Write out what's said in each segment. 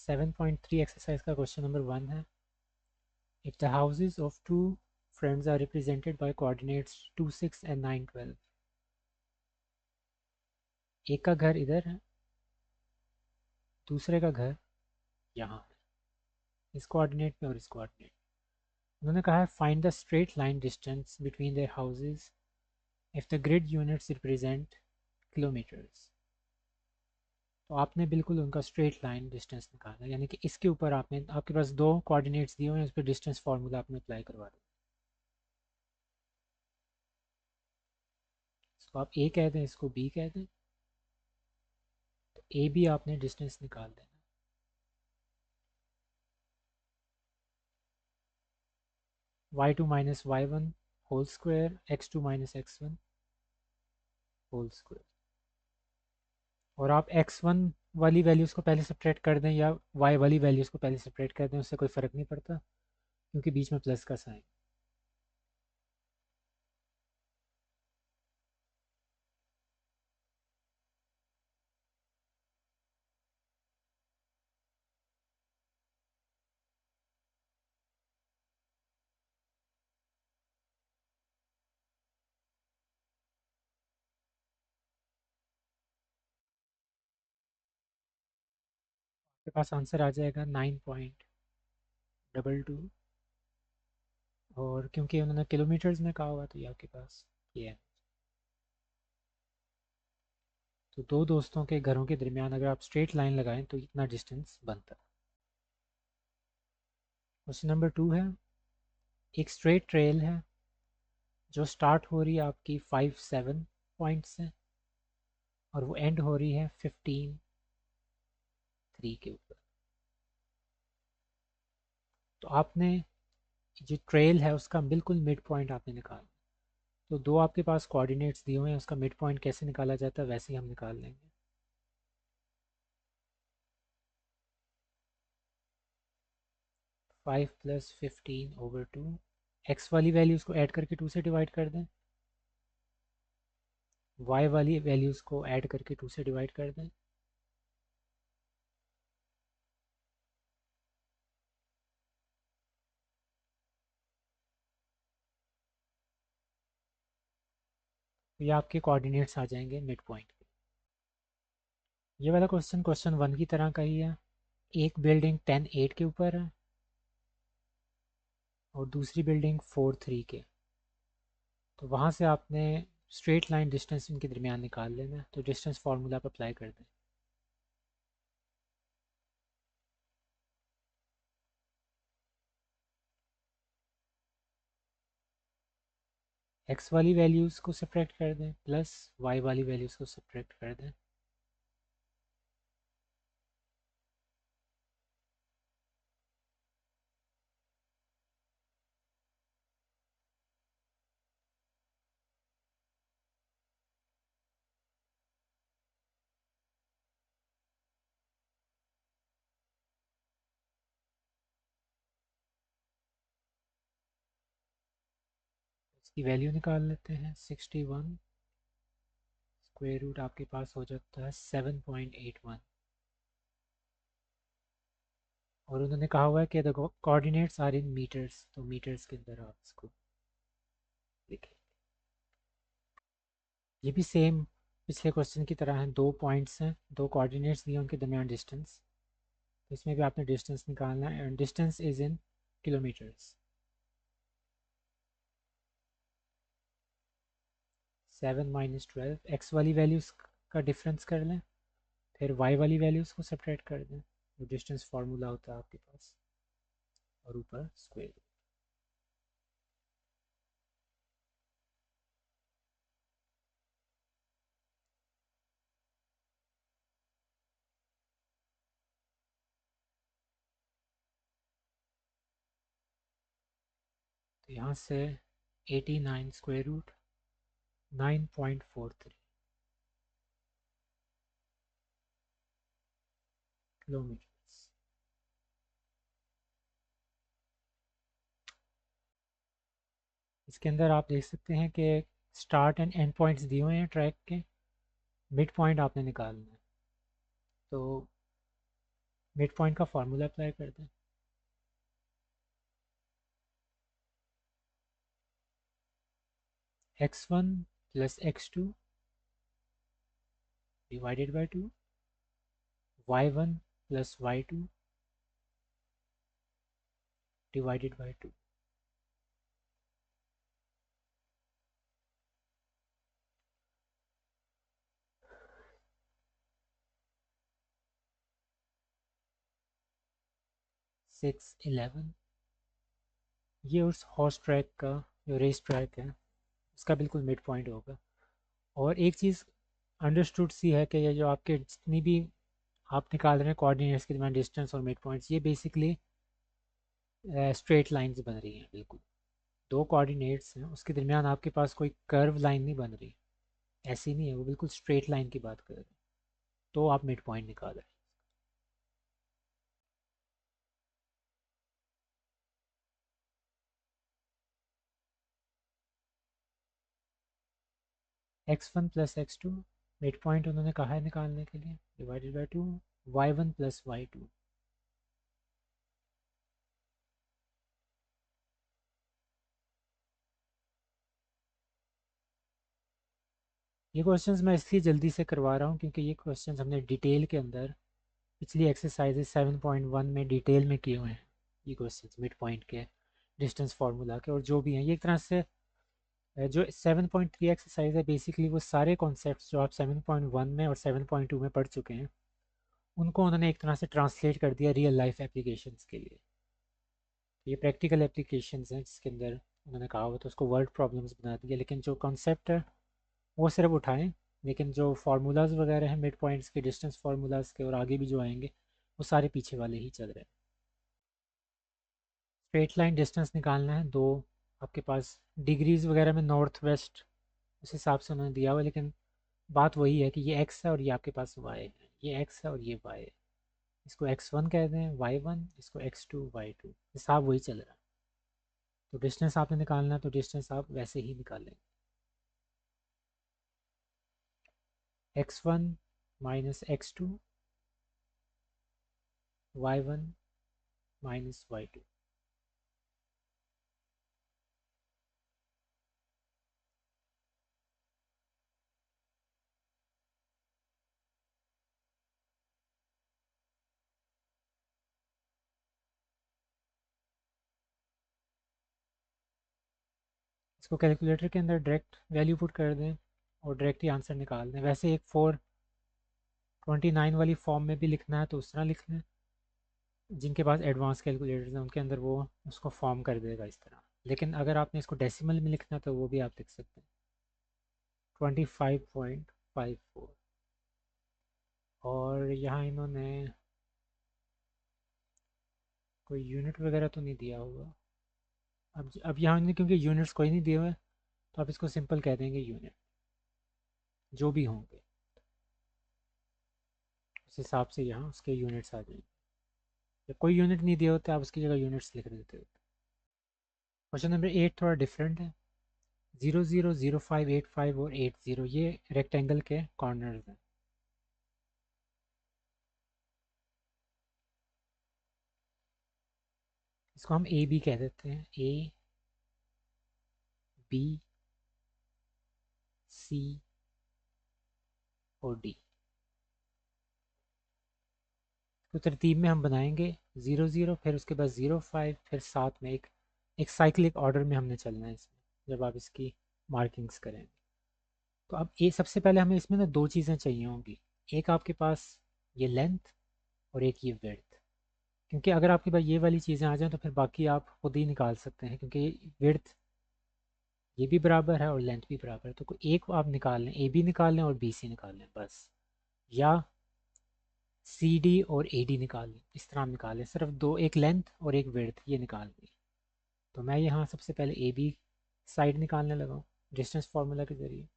7.3 exercise का question number 1 है। If the houses of two friends are represented by coordinates 2, 6 and 9, 12। एक का घर इधर है, दूसरे का घर यहाँ है, इस कोऑर्डिनेट में और इस कोऑर्डिनेट। उन्होंने कहा है find the straight line distance between their houses if the grid units represent kilometres. तो आपने बिल्कुल उनका स्ट्रेट लाइन डिस्टेंस निकालना है, यानी कि इसके ऊपर आपने, आपके पास दो कोऑर्डिनेट्स दिए हुए हैं, उस पर डिस्टेंस फार्मूला आपने अप्लाई करवा दें। इसको आप ए कह दें, इसको बी कह दें, तो ए बी आपने डिस्टेंस निकाल देना। y2 minus y1 whole square, x2 minus x1 whole square. और आप x1 वाली वैल्यूज़ को पहले सब्ट्रैक्ट कर दें या y वाली वैल्यूज़ को पहले सब्ट्रैक्ट कर दें, उससे कोई फ़र्क नहीं पड़ता क्योंकि बीच में प्लस का साइन। आपके पास आंसर आ जाएगा 9.22। और क्योंकि उन्होंने किलोमीटर्स में कहा हुआ तो ये आपके पास ये है। तो दो दोस्तों के घरों के दरमियान अगर आप स्ट्रेट लाइन लगाएं तो इतना डिस्टेंस बनता है। क्वेश्चन नंबर 2 है, एक स्ट्रेट ट्रेल है जो स्टार्ट हो रही है आपकी 5, 7 पॉइंट से और वो एंड हो रही है 15, 3 के ऊपर। तो आपने जो ट्रेल है उसका बिल्कुल मिड पॉइंट आपने निकालना। तो दो आपके पास कोऑर्डिनेट्स दिए हुए हैं, उसका मिड पॉइंट कैसे निकाला जाता है वैसे ही हम निकाल लेंगे। 5 + 15/2। एक्स वाली वैल्यूज़ को ऐड करके 2 से डिवाइड कर दें, वाई वाली वैल्यूज़ को ऐड करके 2 से डिवाइड कर दें। तो ये आपके कोऑर्डिनेट्स आ जाएंगे मिड पॉइंट पे। ये वाला क्वेश्चन क्वेश्चन 1 की तरह का ही है। एक बिल्डिंग 10, 8 के ऊपर है और दूसरी बिल्डिंग 4, 3 के। तो वहाँ से आपने स्ट्रेट लाइन डिस्टेंस इनके दरमियान निकाल लेना है, तो डिस्टेंस फार्मूला आप अप्लाई कर दें। एक्स वाली वैल्यूज़ को सब्ट्रैक्ट कर दें प्लस वाई वाली वैल्यूज़ को सब्ट्रैक्ट कर दें। इसकी वैल्यू निकाल लेते हैं। 61 स्क्वायर रूट आपके पास हो जाता है 7.81। और उन्होंने कहा हुआ है कि देखो कोऑर्डिनेट्स आर इन मीटर्स, तो मीटर्स के अंदर आप इसको लिखें। ये भी सेम पिछले क्वेश्चन की तरह है, दो पॉइंट्स हैं, दो कोऑर्डिनेट्स दिए, उनके दरमियान डिस्टेंस। तो इसमें भी आपने डिस्टेंस निकालना है and distance is in kilometres. 7 - 12 x वाली वैल्यूज़ का डिफरेंस कर लें, फिर वाई वाली वैल्यूज़ को सेपरेट कर दें, जो डिस्टेंस फार्मूला होता है आपके पास, और ऊपर स्क्वायर। तो यहाँ से 89 स्क्वायर रूट 9.43 किलोमीटर्स। इसके अंदर आप देख सकते हैं कि स्टार्ट एंड एंड पॉइंट्स दिए हुए हैं ट्रैक के, मिड पॉइंट आपने निकालना है। तो मिड पॉइंट का फार्मूला अप्लाई कर दें। x1 plus x2 divided by 2, y1 plus y2 divided by 2। Six 11, ये उस हॉर्स ट्रैक का जो रेस ट्रैक है उसका बिल्कुल मिड पॉइंट होगा। और एक चीज़ अंडरस्टूड सी है कि ये जो आपके जितनी भी आप निकाल रहे हैं कोऑर्डिनेट्स के दरमियान डिस्टेंस और मिड पॉइंट्स, ये बेसिकली स्ट्रेट लाइंस बन रही हैं। बिल्कुल दो कोऑर्डिनेट्स हैं उसके दरमियान आपके पास कोई कर्व लाइन नहीं बन रही, ऐसी नहीं है, वो बिल्कुल स्ट्रेट लाइन की बात कर रहे हैं। तो आप मिड पॉइंट निकाल रहे हैं। x1 plus x2 mid point उन्होंने कहा है निकालने के लिए, divided by 2, y1 plus y2। ये क्वेश्चंस मैं इसलिए जल्दी से करवा रहा हूँ क्योंकि ये क्वेश्चंस हमने डिटेल के अंदर पिछली एक्सरसाइजेज 7.1 में डिटेल में किए हुए हैं। ये क्वेश्चंस मिड पॉइंट के, डिस्टेंस फार्मूला के और जो भी हैं, ये एक तरह से जो 7.3 एक्सरसाइज है बेसिकली वो सारे कॉन्सेप्ट्स जो आप 7.1 में और 7.2 में पढ़ चुके हैं उनको उन्होंने एक तरह से ट्रांसलेट कर दिया रियल लाइफ एप्लीकेशंस के लिए। ये प्रैक्टिकल एप्लीकेशंस हैं जिसके अंदर उन्होंने कहा हुआ तो उसको वर्ड प्रॉब्लम्स बना दिया, लेकिन जो कॉन्सेप्ट है वो सिर्फ उठाएं, लेकिन जो फार्मूलाज वगैरह हैं मिड पॉइंट्स के, डिस्टेंस फार्मूलाज के और आगे भी जो आएंगे वो सारे पीछे वाले ही चल रहे हैं। स्ट्रेट लाइन डिस्टेंस निकालना है दो, आपके पास डिग्रीज वगैरह में नॉर्थ वेस्ट उस हिसाब से उन्होंने दिया हुआ है, लेकिन बात वही है कि ये x है और ये आपके पास y है, ये x है और ये y है। इसको x1 कह दें, y1, इसको x2 y2, हिसाब वही चल रहा है। तो डिस्टेंस आपने निकालना है तो डिस्टेंस आप वैसे ही निकालें। x1 minus x2, y1 minus y2। इसको कैलकुलेटर के अंदर डायरेक्ट वैल्यू पुट कर दें और डायरेक्ट ही आंसर निकाल दें। वैसे एक 429 वाली फॉर्म में भी लिखना है तो उस तरह लिख लें, जिनके पास एडवांस कैलकुलेटर्स हैं उनके अंदर वो उसको फॉर्म कर देगा इस तरह। लेकिन अगर आपने इसको डेसिमल में लिखना है तो वो भी आप लिख सकते हैं, 25.54। और यहाँ इन्होंने कोई यूनिट वगैरह तो नहीं दिया होगा। अब यहाँ इन्होंने क्योंकि यूनिट्स कोई नहीं दिए हुए तो आप इसको सिंपल कह देंगे यूनिट, जो भी होंगे उस हिसाब से यहाँ उसके यूनिट्स आ जाएंगे। जब कोई यूनिट नहीं दिए होते आप उसकी जगह यूनिट्स लिख देते हो। क्वेश्चन नंबर 8 थोड़ा डिफरेंट है। 00, 05, 85 और 80 ये रेक्टेंगल के कॉर्नर्स हैं। इसको हम ए बी कह देते हैं, ए बी सी और डी। तो तरतीब में हम बनाएंगे 00, फिर उसके बाद 05, फिर साथ में एक साइक्लिक ऑर्डर में हमने चलना है इसमें जब आप इसकी मार्किंग्स करेंगे। तो अब ये सबसे पहले हमें इसमें ना दो चीज़ें चाहिए होंगी, एक आपके पास ये लेंथ और एक ये विड्थ। क्योंकि अगर आपके पास ये वाली चीज़ें आ जाएं तो फिर बाकी आप खुद ही निकाल सकते हैं, क्योंकि विड्थ ये भी बराबर है और लेंथ भी बराबर है। तो कोई एक आप निकाल लें, ए बी निकाल लें और बी सी निकाल लें बस, या सी डी और ए डी निकाल लें, इस तरह हम निकाल लें। सिर्फ दो, एक लेंथ और एक विड्थ ये निकाल लें। तो मैं यहाँ सबसे पहले ए बी साइड निकालने लगा हूँ डिस्टेंस फार्मूला के ज़रिए।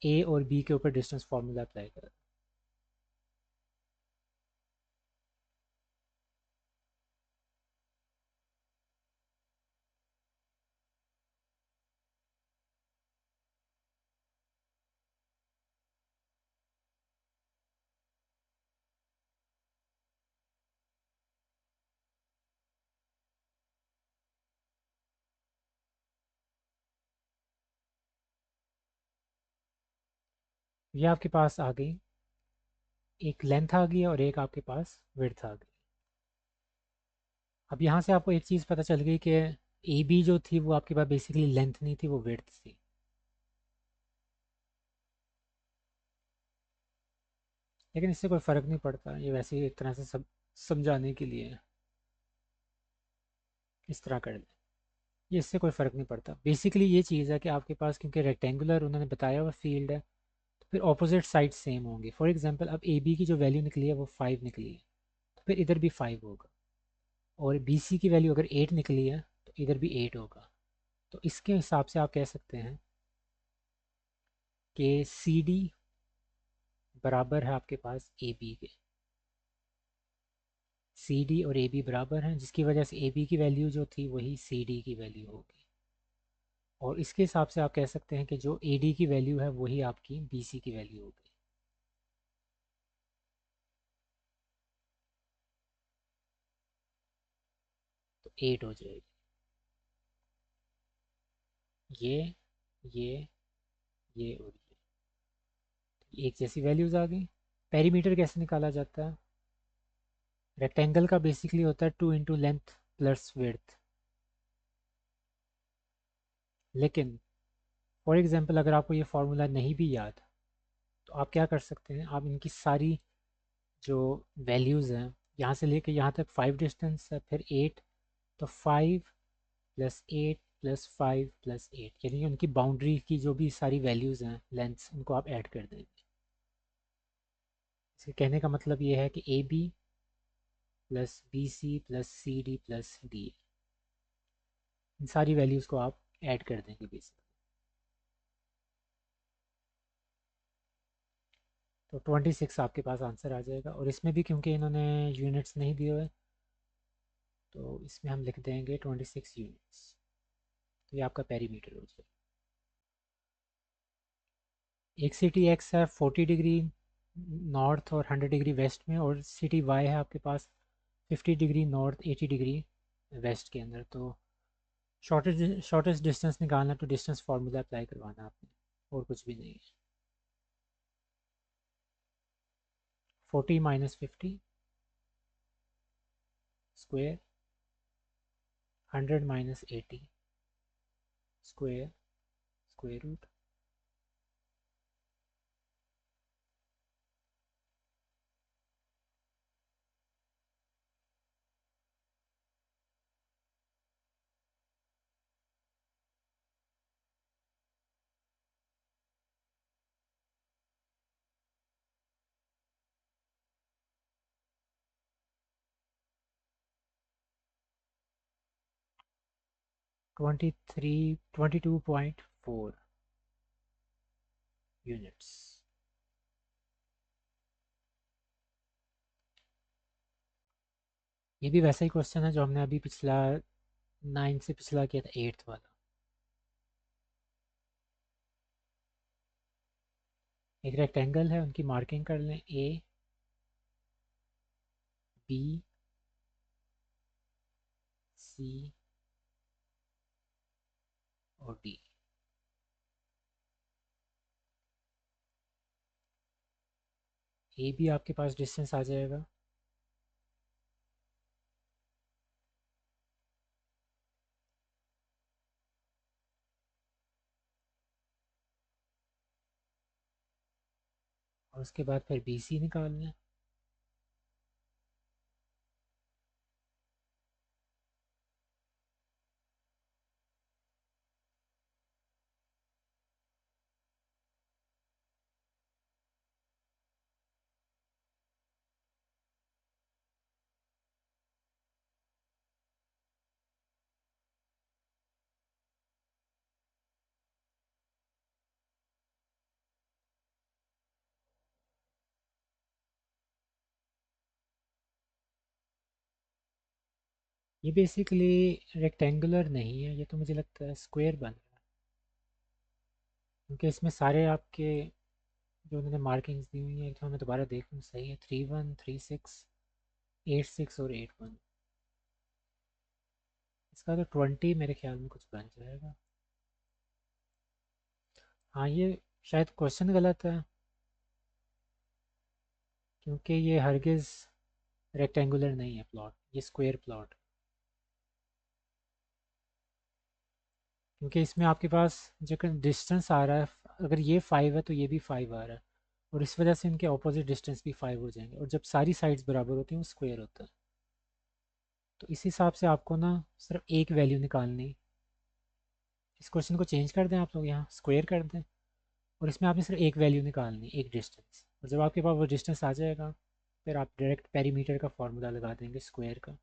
ए और बी के ऊपर डिस्टेंस फार्मूला अप्लाई करा। ये आपके पास आ गई, एक लेंथ आ गई और एक आपके पास विड्थ आ गई। अब यहाँ से आपको एक चीज़ पता चल गई कि ए बी जो थी वो आपके पास बेसिकली लेंथ नहीं थी, वो विड्थ थी। लेकिन इससे कोई फ़र्क नहीं पड़ता, ये वैसे ही एक तरह से सब समझाने के लिए है। इस तरह कर लें, ये इससे कोई फ़र्क नहीं पड़ता। बेसिकली ये चीज़ है कि आपके पास क्योंकि रेक्टेंगुलर उन्होंने बताया हुआ फील्ड है, तो फिर ऑपोजिट साइड सेम होंगे। फॉर एग्जांपल अब ए बी की जो वैल्यू निकली है वो 5 निकली है, तो फिर इधर भी 5 होगा। और बी सी की वैल्यू अगर 8 निकली है तो इधर भी 8 होगा। तो इसके हिसाब से आप कह सकते हैं कि सी डी बराबर है आपके पास ए बी के। सी डी और ए बी बराबर हैं, जिसकी वजह से ए बी की वैल्यू जो थी वही सी डी की वैल्यू होगी। और इसके हिसाब से आप कह सकते हैं कि जो ए डी की वैल्यू है वही आपकी बी सी की वैल्यू होगी। तो 8 हो जाएगी। ये ये ये और ये एक जैसी वैल्यूज आ गई। पेरीमीटर कैसे निकाला जाता है? रेक्टेंगल का बेसिकली होता है 2 इंटू लेंथ प्लस विड्थ। लेकिन फॉर एग्जांपल अगर आपको ये फार्मूला नहीं भी याद, तो आप क्या कर सकते हैं, आप इनकी सारी जो वैल्यूज़ हैं, यहाँ से लेके यहाँ तक 5 डिस्टेंस है, फिर 8, तो 5 प्लस 8 प्लस 5 प्लस 8, यानी उनकी बाउंड्री की जो भी सारी वैल्यूज़ हैं लेंथ्स, उनको आप ऐड कर देंगे। इसके कहने का मतलब ये है कि A B plus B C plus C D plus D, इन सारी वैल्यूज़ को आप ऐड कर देंगे बेसिकली। तो 26 आपके पास आंसर आ जाएगा। और इसमें भी क्योंकि इन्होंने यूनिट्स नहीं दिए हुए, तो इसमें हम लिख देंगे 26 यूनिट्स। तो ये आपका पेरीमीटर हो जाएगा। एक सिटी एक्स है 40 डिग्री नॉर्थ और 100 डिग्री वेस्ट में, और सिटी वाई है आपके पास 50 डिग्री नॉर्थ 80 डिग्री वेस्ट के अंदर। तो शॉर्टेस्ट डिस्टेंस निकालना, तो डिस्टेंस फार्मूला अप्लाई करवाना आपने, और कुछ भी नहीं है। 40 minus 50 square, 100 minus 80 square, square root. 22.4 units. ये भी वैसा ही क्वेश्चन है जो हमने अभी पिछला 9 से पिछला किया था, 8th वाला। एक रेक्टेंगल है, उनकी मार्किंग कर लें, ए बी सी और डी। ए बी आपके पास डिस्टेंस आ जाएगा, और उसके बाद फिर बी सी निकाल लें। ये बेसिकली रेक्टेंगुलर नहीं है, ये तो मुझे लगता है स्क्वायर बन रहा है, क्योंकि इसमें सारे आपके जो उन्होंने मार्किंग्स दी हुई हैं, तो मैं दोबारा देख लूँ सही है, 31 36 86 और 81। इसका तो 20 मेरे ख्याल में कुछ बन जाएगा। हाँ, ये शायद क्वेश्चन गलत है, क्योंकि ये हरगिज़ रेक्टेंगुलर नहीं है प्लॉट, ये स्क्वायर प्लॉट। क्योंकि इसमें आपके पास जो डिस्टेंस आ रहा है, अगर ये 5 है तो ये भी 5 आ रहा है, और इस वजह से इनके ऑपोजिट डिस्टेंस भी 5 हो जाएंगे, और जब सारी साइड्स बराबर होती हैं वो स्क्वायर होता है। तो इस हिसाब से आपको ना सिर्फ एक वैल्यू निकालनी। इस क्वेश्चन को चेंज कर दें आप लोग, यहाँ स्क्वायर कर दें, और इसमें आपने सिर्फ एक वैल्यू निकालनी, एक डिस्टेंस, और जब आपके पास वो डिस्टेंस आ जाएगा फिर आप डायरेक्ट पेरीमीटर का फार्मूला लगा देंगे स्क्वायर का।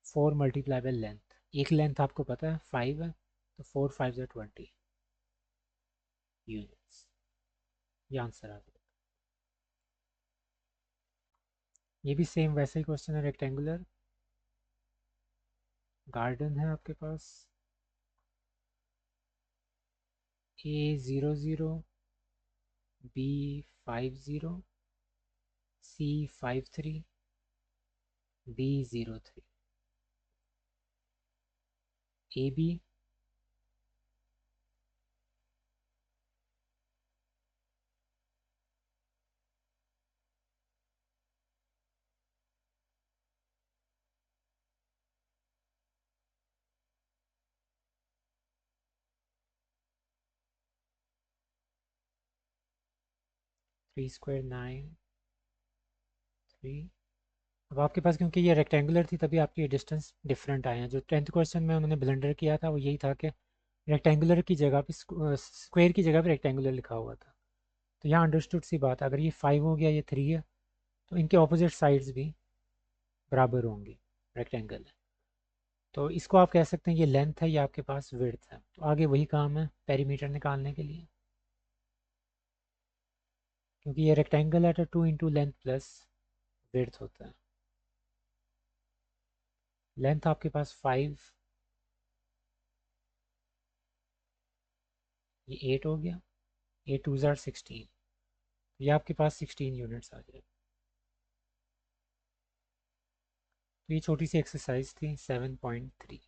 4 मल्टीप्लाई बाय लेंथ, एक लेंथ आपको पता है 5 है, तो 4 5 ज़ा 20 यूनिट्स, ये आंसर आ गया। ये भी सेम वैसे ही क्वेश्चन है, रेक्टेंगुलर गार्डन है आपके पास, A00, B50, C53, B03, AB 3 square 9 3। अब आपके पास क्योंकि ये रेक्टेंगुलर थी तभी आपकी डिस्टेंस डिफरेंट आए हैं। जो 10th क्वेश्चन में उन्होंने ब्लेंडर किया था वो यही था कि रेक्टेंगुलर की जगह पे स्क्वायर की जगह पे रेक्टेंगुलर लिखा हुआ था। तो यहाँ अंडरस्टूड सी बात है, अगर ये 5 हो गया, ये 3 है, तो इनके ऑपोजिट साइड्स भी बराबर होंगे, रेक्टेंगल है। तो इसको आप कह सकते हैं ये लेंथ है, ये आपके पास विड्थ है। तो आगे वही काम है पेरीमीटर निकालने के लिए, क्योंकि ये रेक्टेंगल है तो 2 इंटू लेंथ प्लस विड्थ होता है। लेंथ आपके पास 5, ये 8 हो गया, 8 2 ज़ार 16, ये आपके पास 16 यूनिट्स आ जाए। तो ये छोटी सी एक्सरसाइज थी 7.3।